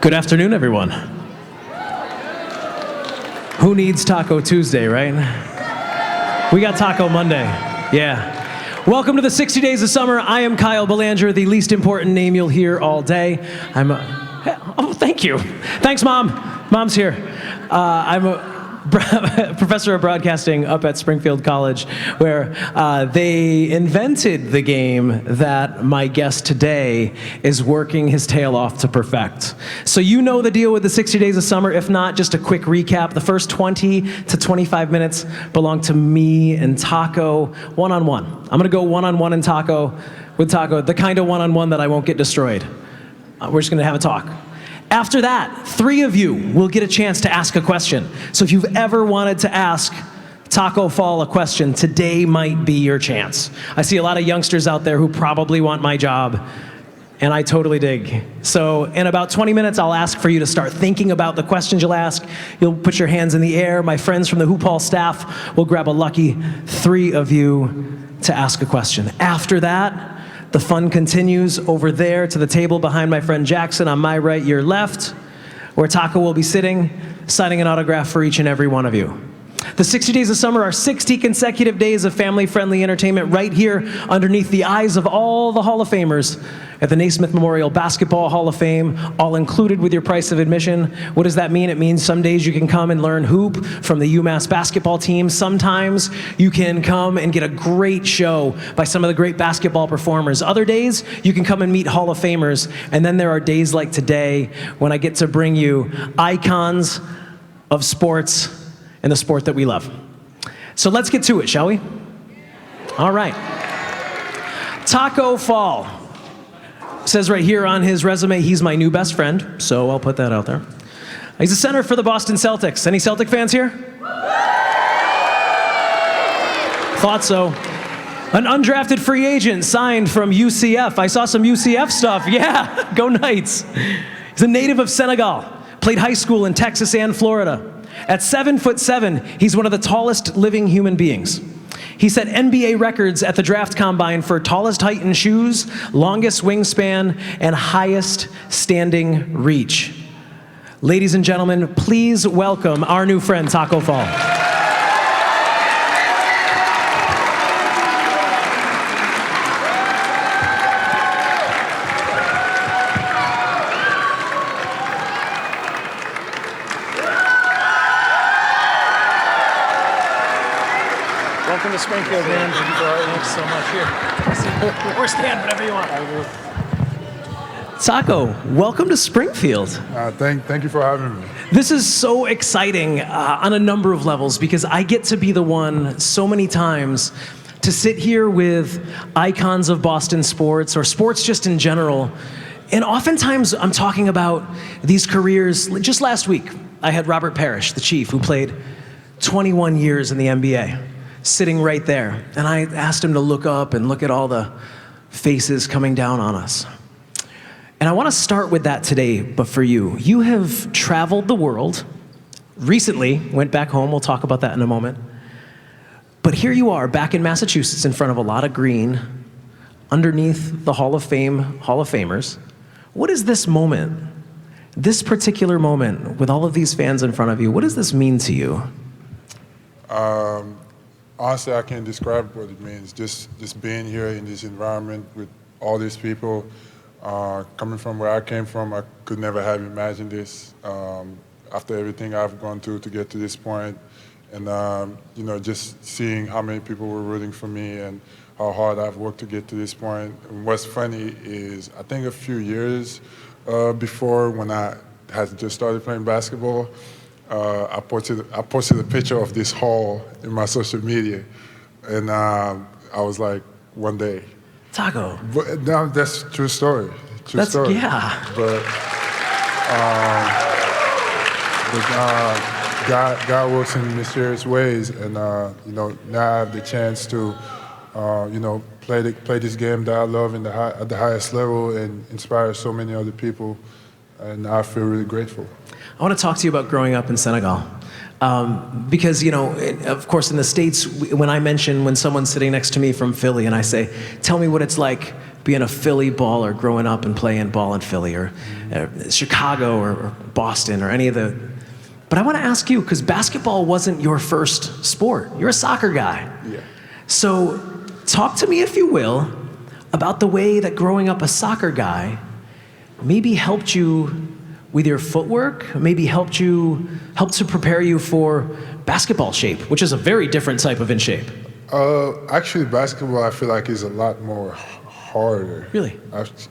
Good afternoon, everyone. Who needs Taco Tuesday, right? We got Taco Monday. Yeah. Welcome to the 60 Days of Summer. I am Kyle Belanger, the least important name you'll hear all day. Oh, thank you. Thanks, Mom. Mom's here. I'm a professor of broadcasting up at Springfield College, where they invented the game that my guest today is working his tail off to perfect. So you know the deal with the 60 Days of Summer. If not, just a quick recap. The first 20 to 25 minutes belong to me and Taco one-on-one. I'm going to go one-on-one with Taco, the kind of one-on-one that I won't get destroyed. We're just going to have a talk. After that, 3 of you will get a chance to ask a question. So if you've ever wanted to ask Tacko Fall a question, today might be your chance. I see a lot of youngsters out there who probably want my job, and I totally dig. So in about 20 minutes, I'll ask for you to start thinking about the questions you'll ask. You'll put your hands in the air. My friends from the Hoop Hall staff will grab a lucky 3 of you to ask a question. After that, the fun continues over there to the table behind my friend Jackson, on my right, your left, where Taco will be sitting, signing an autograph for each and every one of you. The 60 Days of Summer are 60 consecutive days of family-friendly entertainment right here underneath the eyes of all the Hall of Famers at the Naismith Memorial Basketball Hall of Fame, all included with your price of admission. What does that mean? It means some days you can come and learn hoop from the UMass basketball team. Sometimes you can come and get a great show by some of the great basketball performers. Other days, you can come and meet Hall of Famers. And then there are days like today when I get to bring you icons of sports and the sport that we love. So let's get to it, shall we? All right. Tacko Fall says right here on his resume, he's my new best friend, so I'll put that out there. He's a center for the Boston Celtics. Any Celtic fans here? Thought so. An undrafted free agent signed from UCF. I saw some UCF stuff. Yeah, go Knights. He's a native of Senegal. Played high school in Texas and Florida. At 7'7", he's one of the tallest living human beings. He set NBA records at the draft combine for tallest height in shoes, longest wingspan, and highest standing reach. Ladies and gentlemen, please welcome our new friend, Tacko Fall. Welcome to Springfield, man. Thanks so much. Here. Or stand, whatever you want. Tacko, welcome to Springfield. Thank you for having me. This is so exciting on a number of levels because I get to be the one so many times to sit here with icons of Boston sports or sports just in general. And oftentimes I'm talking about these careers. Just last week, I had Robert Parrish, the Chief, who played 21 years in the NBA. Sitting right there. And I asked him to look up and look at all the faces coming down on us. And I want to start with that today, but for you. You have traveled the world, recently went back home, we'll talk about that in a moment. But here you are, back in Massachusetts, in front of a lot of green, underneath the Hall of Fame, Hall of Famers. What is this moment, this particular moment, with all of these fans in front of you, what does this mean to you? Honestly, I can't describe what it means. Just being here in this environment with all these people, coming from where I came from, I could never have imagined this. After everything I've gone through to get to this point, and just seeing how many people were rooting for me and how hard I've worked to get to this point. And what's funny is, I think a few years before, when I had just started playing basketball, I posted a picture of this hall in my social media, and I was like, one day. Tacko. But no, that's true story. Yeah. But God works in mysterious ways, and now I have the chance to play this game that I love at the highest level and inspire so many other people, and I feel really grateful. I want to talk to you about growing up in Senegal. Because, of course, in the States, when someone's sitting next to me from Philly and I say, tell me what it's like being a Philly baller growing up and playing ball in Philly or Chicago or Boston or any of the... But I want to ask you, because basketball wasn't your first sport. You're a soccer guy. Yeah. So talk to me, if you will, about the way that growing up a soccer guy maybe helped you with your footwork, maybe helped to prepare you for basketball shape, which is a very different type of in shape. Actually, basketball, I feel like, is a lot more harder. Really?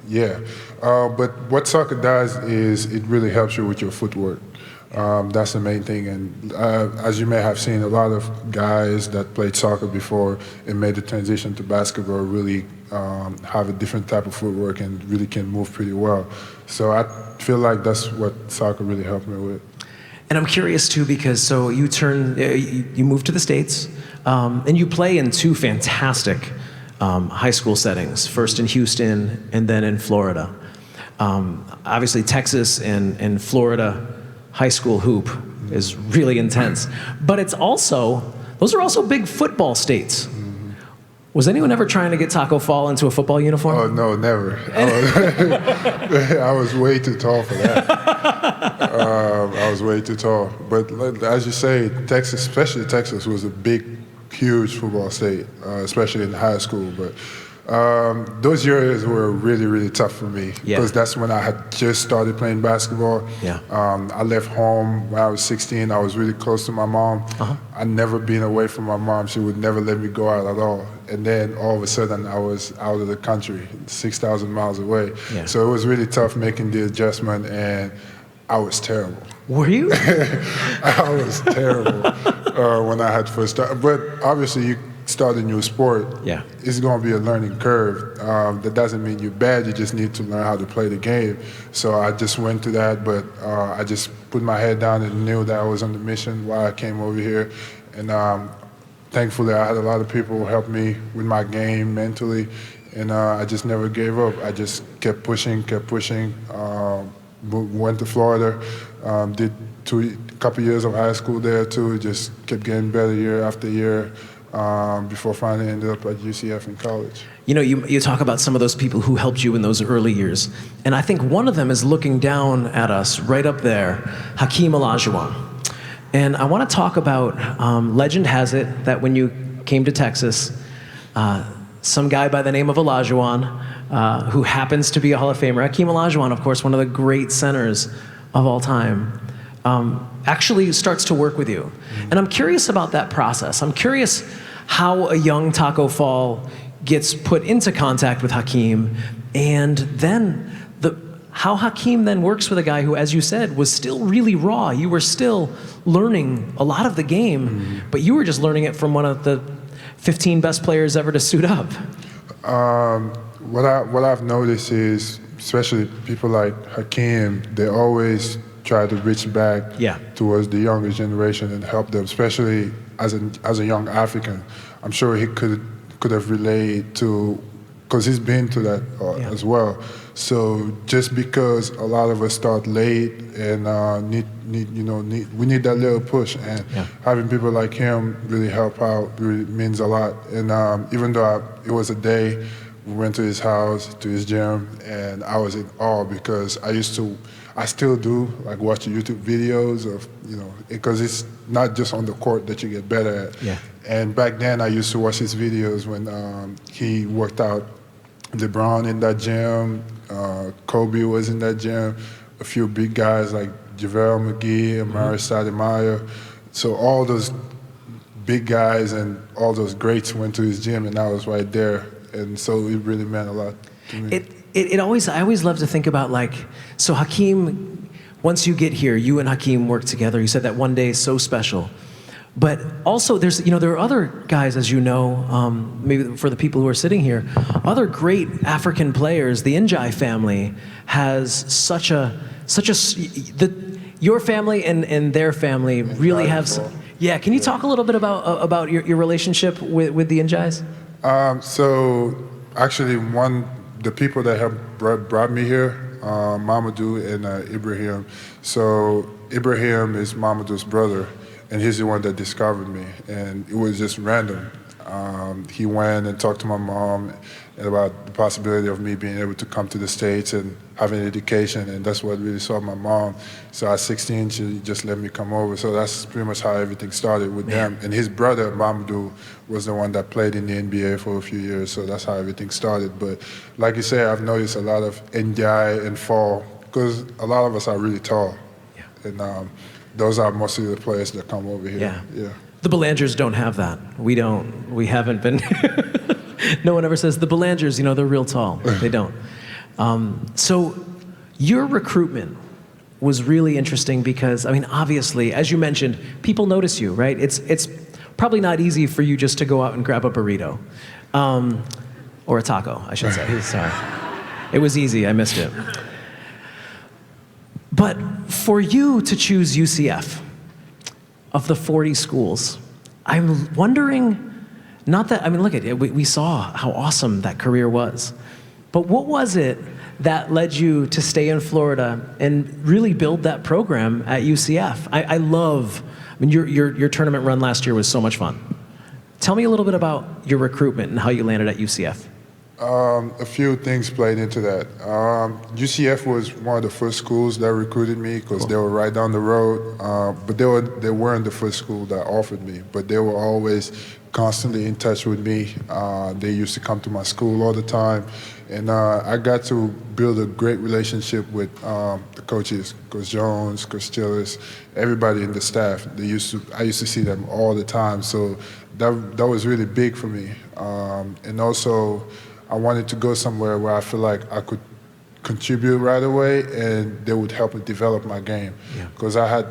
Yeah. But what soccer does is it really helps you with your footwork. That's the main thing. And as you may have seen, a lot of guys that played soccer before and made the transition to basketball really have a different type of footwork and really can move pretty well. So I feel like that's what soccer really helped me with. And I'm curious too, because so you moved to the States, and you play in two fantastic high school settings, first in Houston and then in Florida. Obviously Texas and Florida high school hoop is really intense, but those are also big football states. Was anyone ever trying to get Tacko Fall into a football uniform? Oh, no, never. I was way too tall for that. I was way too tall. But as you say, Texas, especially Texas, was a big, huge football state, especially in high school. But those years were really, really tough for me because that's when I had just started playing basketball. Yeah. I left home when I was 16. I was really close to my mom. I'd never been away from my mom. She would never let me go out at all. And then all of a sudden I was out of the country, 6,000 miles away. Yeah. So it was really tough making the adjustment, and I was terrible. Were you? I was terrible when I had first started. But obviously you start a new sport, it's going to be a learning curve. That doesn't mean you're bad, you just need to learn how to play the game. So I just went to that, but I just put my head down and knew that I was on the mission while I came over here. And thankfully I had a lot of people who helped me with my game mentally, and I just never gave up. I just kept pushing, went to Florida, did a couple years of high school there too, just kept getting better year after year. Before finally ended up at UCF in college. You talk about some of those people who helped you in those early years, and I think one of them is looking down at us right up there, Hakeem Olajuwon. And I want to talk about, legend has it that when you came to Texas, some guy by the name of Olajuwon, who happens to be a Hall of Famer, Hakeem Olajuwon, of course, one of the great centers of all time, actually starts to work with you. And I'm curious about that process. I'm curious how a young Tacko Fall gets put into contact with Hakeem, and then how Hakeem then works with a guy who, as you said, was still really raw. You were still learning a lot of the game, but you were just learning it from one of the 15 best players ever to suit up. What I've noticed is, especially people like Hakeem, they always try to reach back towards the younger generation and help them, especially as a young African. I'm sure he could have relayed to, because he's been to that as well. So just because a lot of us start late and we need that little push, and having people like him really help out really means a lot. And even though it was a day, we went to his house, to his gym, and I was in awe because I still do like watch YouTube videos of, because it's not just on the court that you get better at. Yeah. And back then I used to watch his videos when he worked out. LeBron in that gym, Kobe was in that gym, a few big guys like JaVale McGee and Amari Stoudemire. So all those big guys and all those greats went to his gym, and I was right there. And so it really meant a lot to me. I always love to think about, like, so Hakeem, once you get here, you and Hakeem work together. You said that one day is so special. But also there are other guys, as you know, maybe for the people who are sitting here, other great African players. The Njai family has your family and their family really have. Yeah, can you talk a little bit about your relationship with the Njais? So actually, the people that have brought me here, Mamadou and Ibrahim. So Ibrahim is Mamadou's brother, and he's the one that discovered me, and it was just random. He went and talked to my mom about the possibility of me being able to come to the States and having an education, and that's what really saw my mom. So at 16, she just let me come over. So that's pretty much how everything started with them. And his brother, Mamadou, was the one that played in the NBA for a few years, so that's how everything started. But like you say, I've noticed a lot of NDI and Fall, because a lot of us are really tall. Yeah. And those are mostly the players that come over here. Yeah. The Belangers don't have that. We don't. We haven't been. No one ever says the Belangers, they're real tall. They don't. So your recruitment was really interesting because, obviously, as you mentioned, people notice you, right? It's probably not easy for you just to go out and grab a burrito. Or a taco, I should say. Sorry. It was easy. I missed it. But for you to choose UCF, of the 40 schools, I'm wondering, not that, look at it, we saw how awesome that career was, but what was it that led you to stay in Florida and really build that program at UCF? I love, your tournament run last year was so much fun. Tell me a little bit about your recruitment and how you landed at UCF. A few things played into that. UCF was one of the first schools that recruited me because they were right down the road. But they weren't the first school that offered me. But they were always constantly in touch with me. They used to come to my school all the time, and I got to build a great relationship with the coaches, Coach Jones, Coach Tillis, everybody in the staff. I used to see them all the time. So that was really big for me, and also, I wanted to go somewhere where I feel like I could contribute right away and they would help me develop my game. Because I had,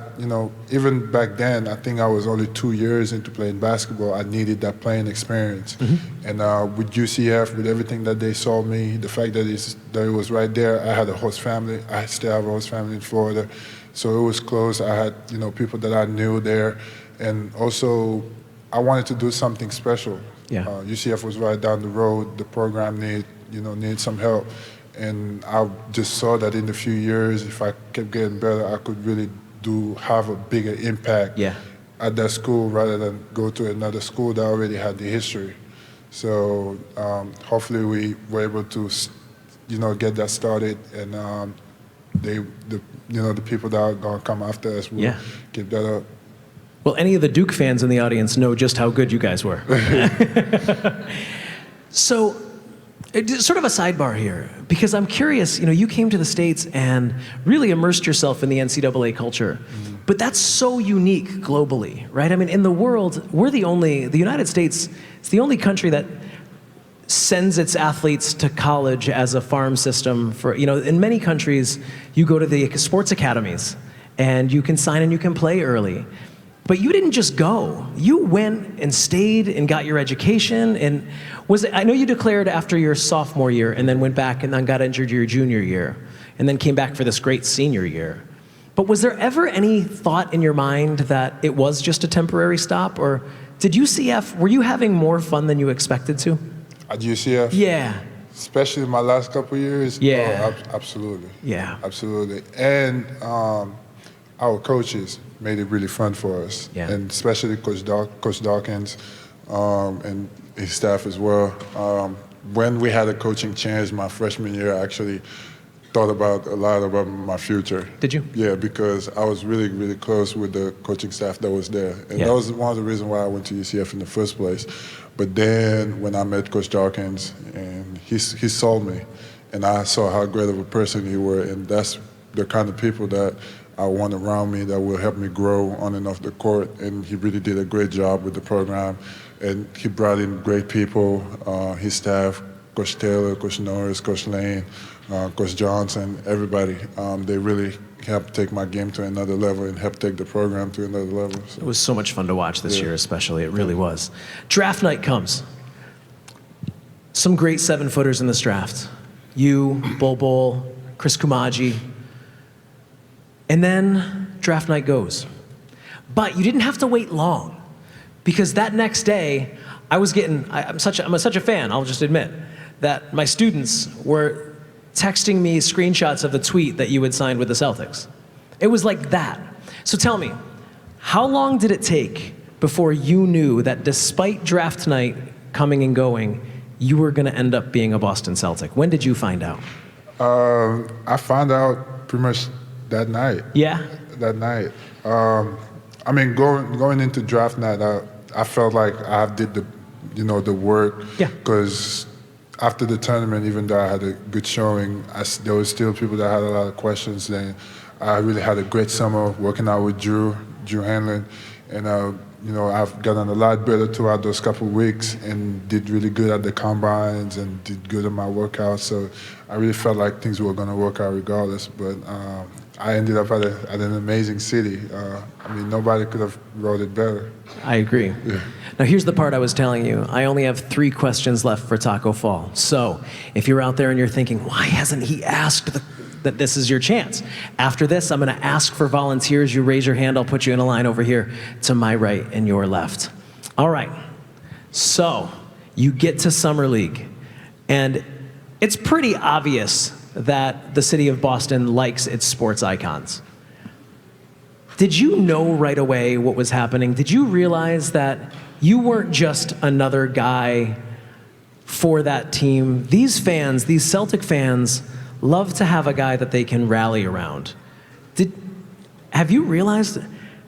even back then, I think I was only 2 years into playing basketball. I needed that playing experience. Mm-hmm. And with UCF, with everything that they saw me, the fact that it was right there, I had a host family. I still have a host family in Florida. So it was close. I had, people that I knew there. And also, I wanted to do something special. UCF was right down the road. The program needed some help, and I just saw that in a few years, if I kept getting better, I could really have a bigger impact at that school rather than go to another school that already had the history. So hopefully we were able to, get that started, and the people that are gonna come after us will get that up. Well, any of the Duke fans in the audience know just how good you guys were. So, sort of a sidebar here, because I'm curious, you came to the States and really immersed yourself in the NCAA culture, but that's so unique globally, right? In the world, the United States is the only country that sends its athletes to college as a farm system for, in many countries, you go to the sports academies and you can sign and you can play early. But you didn't just go. You went and stayed and got your education. And I know you declared after your sophomore year and then went back and then got injured your junior year and then came back for this great senior year. But was there ever any thought in your mind that it was just a temporary stop? Or were you having more fun than you expected to? At UCF? Yeah. Especially in my last couple of years? Yeah. Oh, absolutely. Yeah. Absolutely. And our coaches made it really fun for us, and especially Coach Dawkins and his staff as well. When we had a coaching change my freshman year, I actually thought a lot about my future. Did you? Yeah, because I was really, really close with the coaching staff that was there. And that was one of the reasons why I went to UCF in the first place. But then when I met Coach Dawkins, and he sold me, and I saw how great of a person he was, and that's the kind of people that I want around me that will help me grow on and off the court. And he really did a great job with the program. And he brought in great people, his staff, Coach Taylor, Coach Norris, Coach Lane, Coach Johnson, everybody. They really helped take my game to another level and helped take the program to another level. So. It was so much fun to watch this year, especially. It really was. Draft night comes. Some great 7-footers in this draft. You, Bol, Chris Kumaji. And then draft night goes. But you didn't have to wait long, because that next day, I'm such a fan, I'll just admit, that my students were texting me screenshots of the tweet that you had signed with the Celtics. It was like that. So tell me, How long did it take before you knew that despite draft night coming and going, you were going to end up being a Boston Celtic? When did you find out? I found out pretty much that night. Yeah? That night. I mean, going into draft night, I felt like I did the work. Yeah. Because after the tournament, even though I had a good showing, there was still people that had a lot of questions. Then I really had a great summer working out with Drew Hanlon, and I've gotten a lot better throughout those couple of weeks and did really good at the combines and did good at my workouts. So I really felt like things were going to work out regardless. But I ended up at an amazing city. I mean, nobody could have wrote it better. I agree. Yeah. Now, here's the part I was telling you. I only have 3 questions left for Tacko Fall. So if you're out there and you're thinking, why hasn't he asked that this is your chance? After this, I'm going to ask for volunteers. You raise your hand. I'll put you in a line over here to my right and your left. All right. So you get to Summer League, and it's pretty obvious that the city of Boston likes its sports icons. Did you know right away what was happening? Did you realize that you weren't just another guy for that team? These fans, these Celtic fans, love to have a guy that they can rally around. Have you realized?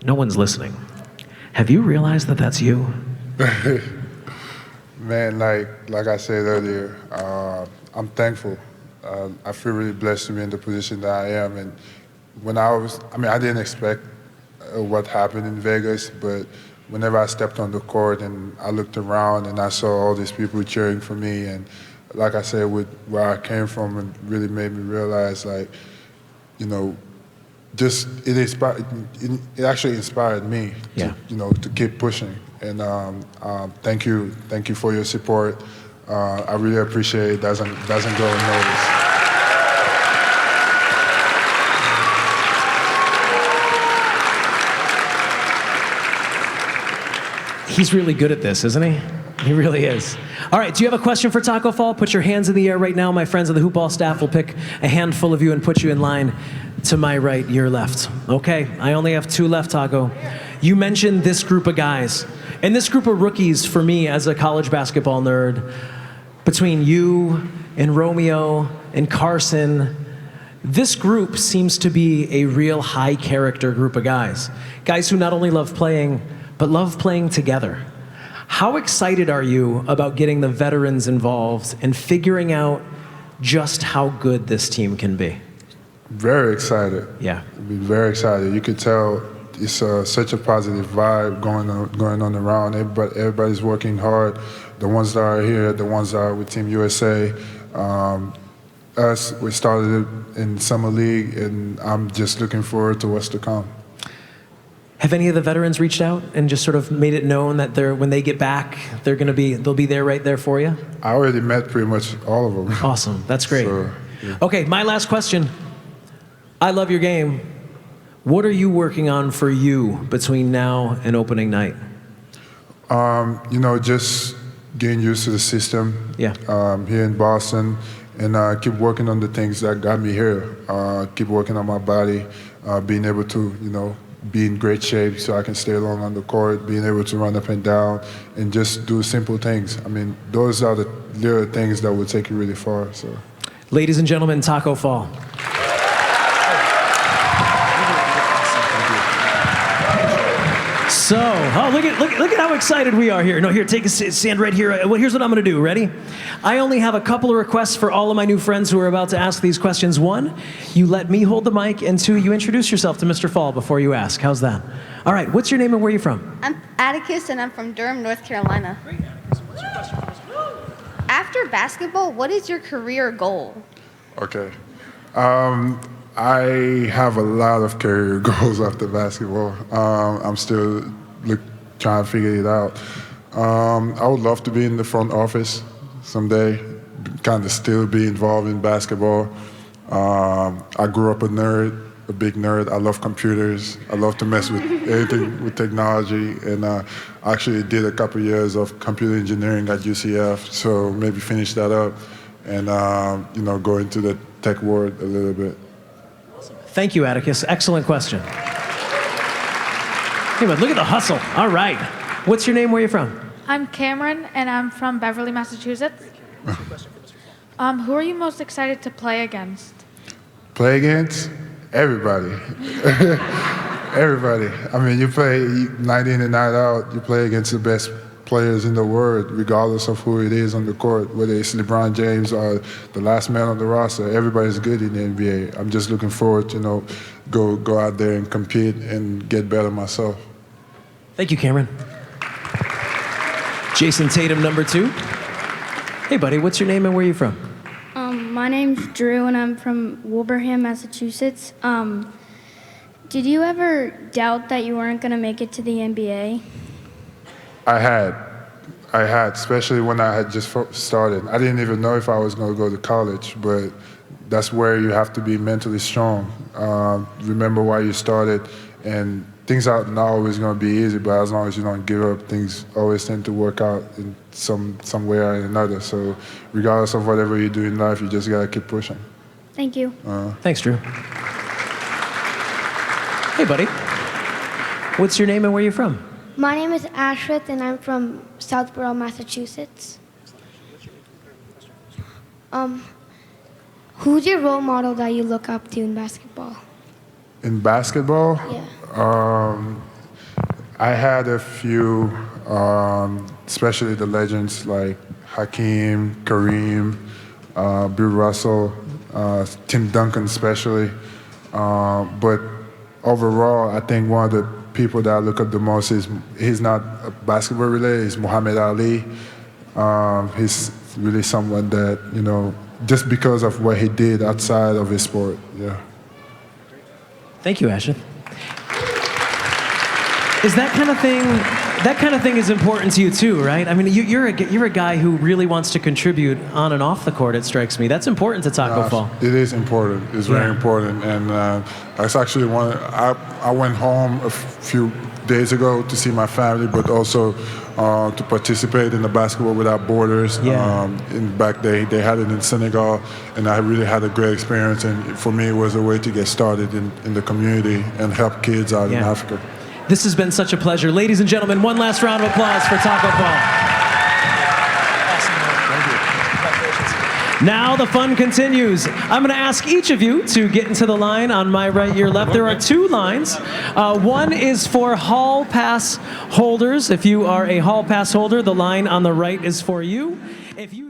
No one's listening. Have you realized that that's you? Man, like I said earlier, I'm thankful. I feel really blessed to be in the position that I am. And I didn't expect what happened in Vegas, but whenever I stepped on the court and I looked around and I saw all these people cheering for me, and like I said, with where I came from, it really made me realize, like, it actually inspired me to keep pushing. And thank you for your support. I really appreciate it. Doesn't go unnoticed. He's really good at this, isn't he? He really is. All right, do you have a question for Tacko Fall? Put your hands in the air right now. My friends on the hoop ball staff will pick a handful of you and put you in line to my right, your left. Okay, I only have 2 left, Tacko. You mentioned this group of guys. And this group of rookies, for me as a college basketball nerd, between you and Romeo and Carson, this group seems to be a real high-character group of guys. Guys who not only love playing, but love playing together. How excited are you about getting the veterans involved and figuring out just how good this team can be? Very excited. Yeah. Very excited. You could tell it's such a positive vibe going on around. Everybody's working hard. The ones that are here, the ones that are with Team USA. We started in Summer League, and I'm just looking forward to what's to come. Have any of the veterans reached out and just sort of made it known that when they get back, they'll be there right there for you? I already met pretty much all of them. Awesome. That's great. So, yeah. Okay, my last question. I love your game. What are you working on for you between now and opening night? Just getting used to the system. Yeah. Here in Boston, and keep working on the things that got me here. Keep working on my body, being able to, be in great shape so I can stay long on the court, being able to run up and down, and just do simple things. I mean, those are the little things that will take you really far. So, ladies and gentlemen, Tacko Fall. So, look at how excited we are here. No, here, stand right here. Well, here's what I'm going to do. Ready? I only have a couple of requests for all of my new friends who are about to ask these questions. 1, you let me hold the mic, and 2, you introduce yourself to Mr. Fall before you ask. How's that? All right, what's your name and where are you from? I'm Atticus, and I'm from Durham, North Carolina. Great, Atticus. What's your question? After basketball, what is your career goal? Okay. I have a lot of career goals after basketball. I'm still trying to figure it out. I would love to be in the front office someday, kind of still be involved in basketball. I grew up a big nerd. I love computers. I love to mess with anything with technology, and I actually did a couple years of computer engineering at UCF, so maybe finish that up and go into the tech world a little bit. Thank you, Atticus. Excellent question. Hey, bud, look at the hustle. All right. What's your name? Where are you from? I'm Cameron, and I'm from Beverly, Massachusetts. Who are you most excited to play against? Play against? Everybody. Everybody. I mean, you play night in and night out, you play against the best players in the world, regardless of who it is on the court, whether it's LeBron James or the last man on the roster. Everybody's good in the NBA. I'm just looking forward to, go out there and compete and get better myself. Thank you, Cameron. Jason Tatum, number 2. Hey, buddy, what's your name and where are you from? My name's Drew, and I'm from Wilbraham, Massachusetts. Did you ever doubt that you weren't going to make it to the NBA? I had, especially when I had just started. I didn't even know if I was going to go to college, but that's where you have to be mentally strong. Remember why you started, and things are not always going to be easy, but as long as you don't give up, things always tend to work out in some way or another. So regardless of whatever you do in life, you just got to keep pushing. Thank you. Thanks, Drew. Hey, buddy. What's your name and where are you from? My name is Ashwith, and I'm from Southborough, Massachusetts. Who's your role model that you look up to in basketball? In basketball? Yeah. I had a few, especially the legends like Hakeem, Kareem, Bill Russell, Tim Duncan especially. But overall, I think one of the people that I look up the most he's not basketball related, he's Muhammad Ali. He's really someone that, just because of what he did outside of his sport, yeah. Thank you, Ashton. Is that kind of thing is important to you too, right? I mean, you're a guy who really wants to contribute on and off the court, it strikes me. That's important to Tacko Fall. It is important. It's very important. And that's actually I went home a few days ago to see my family, but also to participate in the Basketball Without Borders. Yeah. Back they had it in Senegal, and I really had a great experience. And for me, it was a way to get started in the community and help kids out in Africa. This has been such a pleasure. Ladies and gentlemen, one last round of applause for Tacko Fall. Now the fun continues. I'm going to ask each of you to get into the line on my right, your left. There are 2 lines. One is for hall pass holders. If you are a hall pass holder, the line on the right is for you. If you